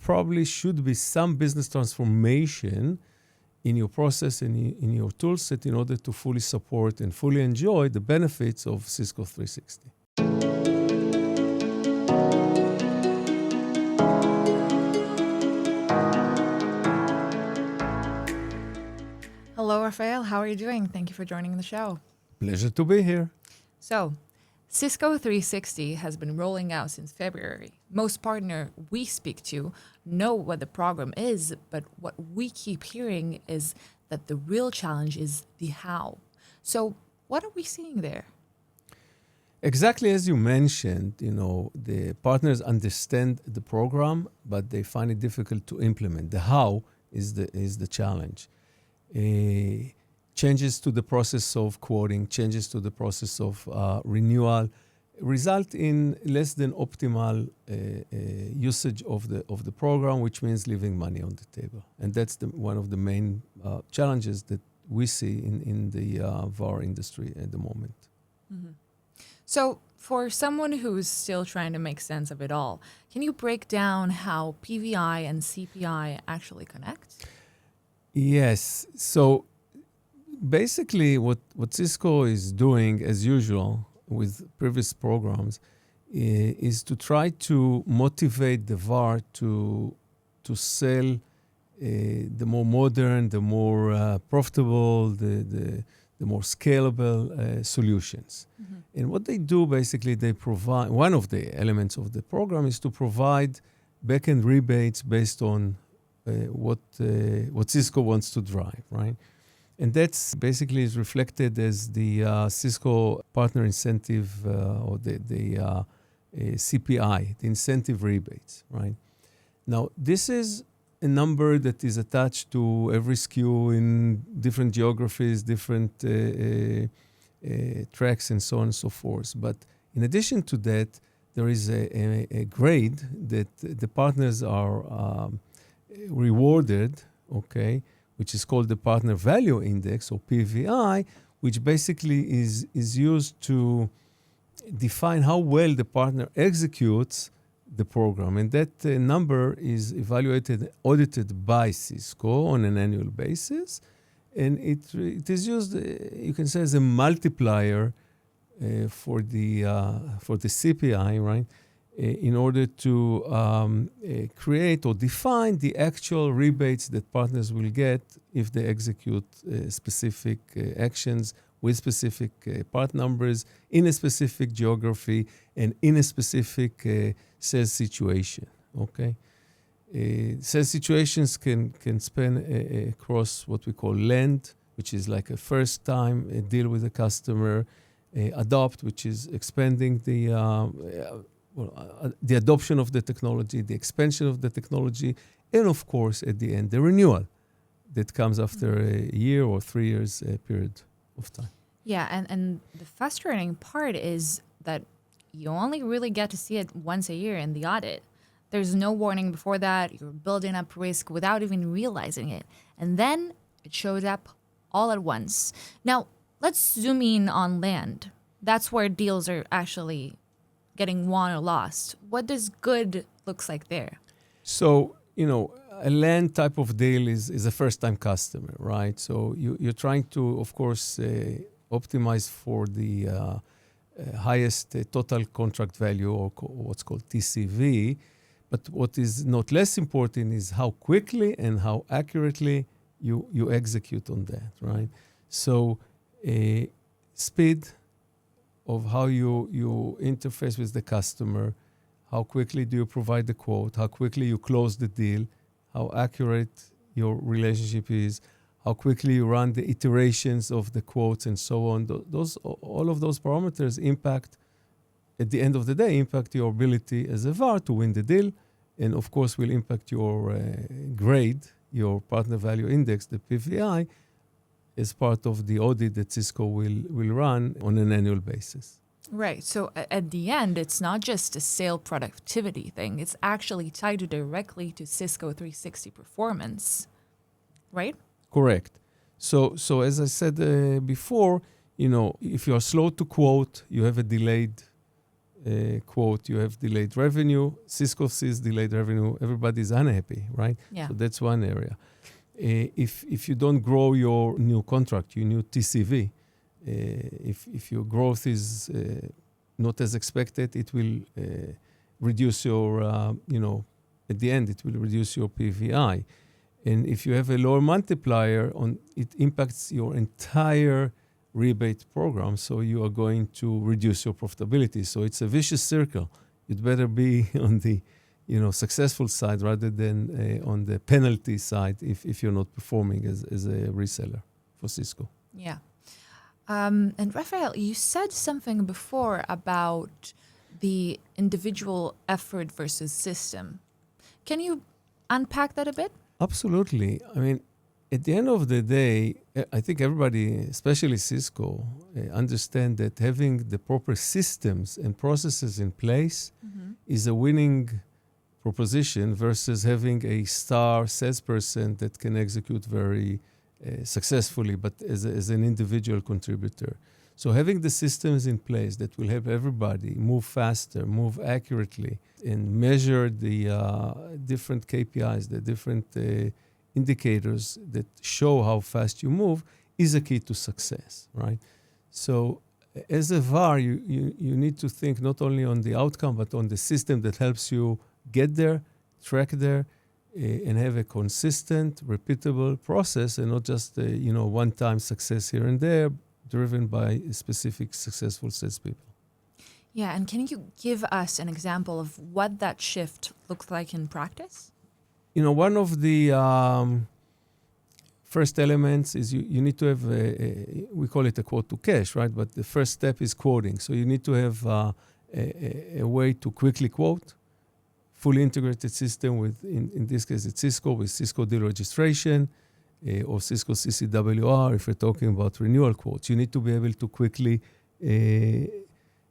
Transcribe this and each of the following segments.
probably should be some business transformation in your process and in your tool set in order to fully support and fully enjoy the benefits of Cisco 360. Hello, Raphael. How are you doing? Thank you for joining the show. Pleasure to be here. So, Cisco 360 has been rolling out since February. Most partners we speak to know what the program is, but what we keep hearing is that the real challenge is the how. So, what are we seeing there? Exactly as you mentioned, the partners understand the program, but they find it difficult to implement. The how is the challenge. Changes to the process of quoting, changes to the process of renewal result in less than optimal usage of the program, which means leaving money on the table. And that's one of the main challenges that we see in the VAR industry at the moment. Mm-hmm. So for someone who's still trying to make sense of it all, can you break down how PVI and CPI actually connect? Yes. So basically what Cisco is doing, as usual with previous programs, is to try to motivate the VAR to sell the more modern, the more profitable, the more scalable solutions. Mm-hmm. And what they do, basically, they provide, one of the elements of the program is to provide back-end rebates based on what Cisco wants to drive, right? And that's basically is reflected as the Cisco partner incentive or the CPI, the incentive rebates, right? Now, this is a number that is attached to every SKU in different geographies, different tracks, and so on and so forth. But in addition to that, there is a grade that the partners are rewarded, okay, which is called the Partner Value Index, or PVI, which basically is used to define how well the partner executes the program. And that number is evaluated, audited by Cisco on an annual basis. And it is used, you can say, as a multiplier for the CPI, right? In order to create or define the actual rebates that partners will get if they execute specific actions with specific part numbers in a specific geography and in a specific sales situation, okay? Sales situations can span across what we call land, which is like a first time deal with a customer, adopt, which is expanding the adoption of the technology, the expansion of the technology, and of course, at the end, the renewal that comes after a year or 3 years period of time. Yeah, and the frustrating part is that you only really get to see it once a year in the audit. There's no warning before that. You're building up risk without even realizing it. And then it shows up all at once. Now, let's zoom in on land. That's where deals are actually getting won or lost. What does good looks like there? So, a land type of deal is a first-time customer, right? So you're trying to, of course, optimize for the highest total contract value, or what's called TCV. But what is not less important is how quickly and how accurately you execute on that, right? So speed of how you interface with the customer, how quickly do you provide the quote, how quickly you close the deal, how accurate your relationship is, how quickly you run the iterations of the quotes and so on. All of those parameters at the end of the day, impact your ability as a VAR to win the deal, and of course will impact your grade, your partner value index, the PVI, as part of the audit that Cisco will run on an annual basis. Right. So at the end, it's not just a sale productivity thing. It's actually tied directly to Cisco 360 performance, right? Correct. So as I said before, if you are slow to quote, you have a delayed quote, you have delayed revenue. Cisco sees delayed revenue. Everybody's unhappy, right? Yeah. So that's one area. If you don't grow your new contract, your new TCV, if your growth is not as expected, it will reduce your, at the end, it will reduce your PVI. And if you have a lower multiplier, it impacts your entire rebate program, so you are going to reduce your profitability. So it's a vicious circle. You'd better be on the successful side rather than on the penalty side if you're not performing as a reseller for Cisco. Yeah. And Raphael, you said something before about the individual effort versus system. Can you unpack that a bit? Absolutely. I mean, at the end of the day, I think everybody, especially Cisco, understand that having the proper systems and processes in place is a winning proposition versus having a star salesperson that can execute very successfully, but as an individual contributor. So having the systems in place that will help everybody move faster, move accurately, and measure the different KPIs, the different indicators that show how fast you move is a key to success, right? So as a VAR, you need to think not only on the outcome, but on the system that helps you get there, track there, and have a consistent, repeatable process and not just one-time success here and there driven by specific successful salespeople. Yeah, and can you give us an example of what that shift looks like in practice? One of the first elements is you need to have, we call it a quote to cash, right? But the first step is quoting. So you need to have a way to quickly quote, fully integrated system with, in this case, it's Cisco with Cisco deal registration or Cisco CCWR if you're talking about renewal quotes. You need to be able to quickly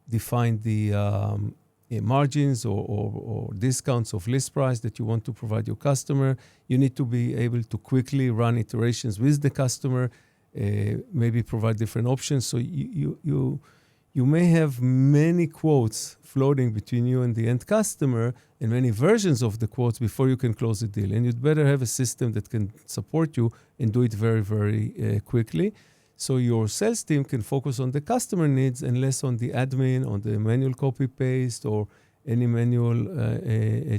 define the margins or discounts of list price that you want to provide your customer. You need to be able to quickly run iterations with the customer, maybe provide different options. So you may have many quotes floating between you and the end customer and many versions of the quotes before you can close the deal. And you'd better have a system that can support you and do it very, very quickly. So your sales team can focus on the customer needs and less on the admin, on the manual copy-paste or any manual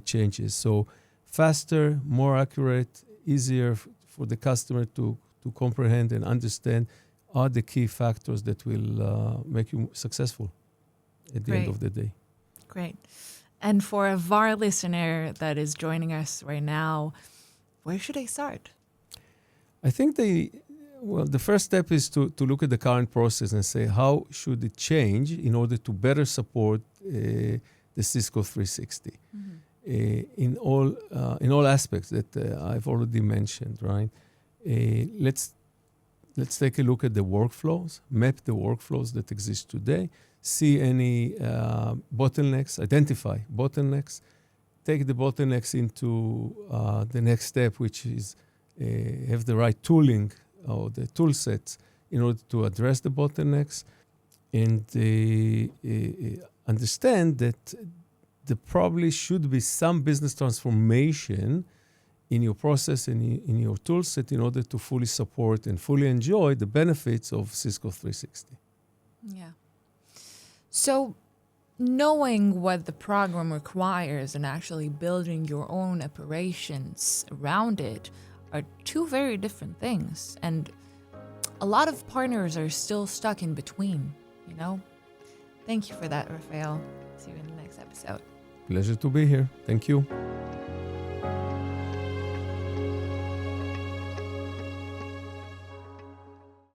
changes. So faster, more accurate, easier for the customer to comprehend and understand are the key factors that will make you successful at the end of the day. Great. And for a VAR listener that is joining us right now, where should I start? I think the first step is to look at the current process and say, how should it change in order to better support the Cisco 360 in all aspects that I've already mentioned, right? Let's take a look at the workflows, map the workflows that exist today, see any bottlenecks, identify bottlenecks, take the bottlenecks into the next step, which is have the right tooling or the tool sets in order to address the bottlenecks, and understand that there probably should be some business transformation in your process and in your tool set in order to fully support and fully enjoy the benefits of Cisco 360. Yeah. So knowing what the program requires and actually building your own operations around it are two very different things. And a lot of partners are still stuck in between, Thank you for that, Raphael. See you in the next episode. Pleasure to be here. Thank you.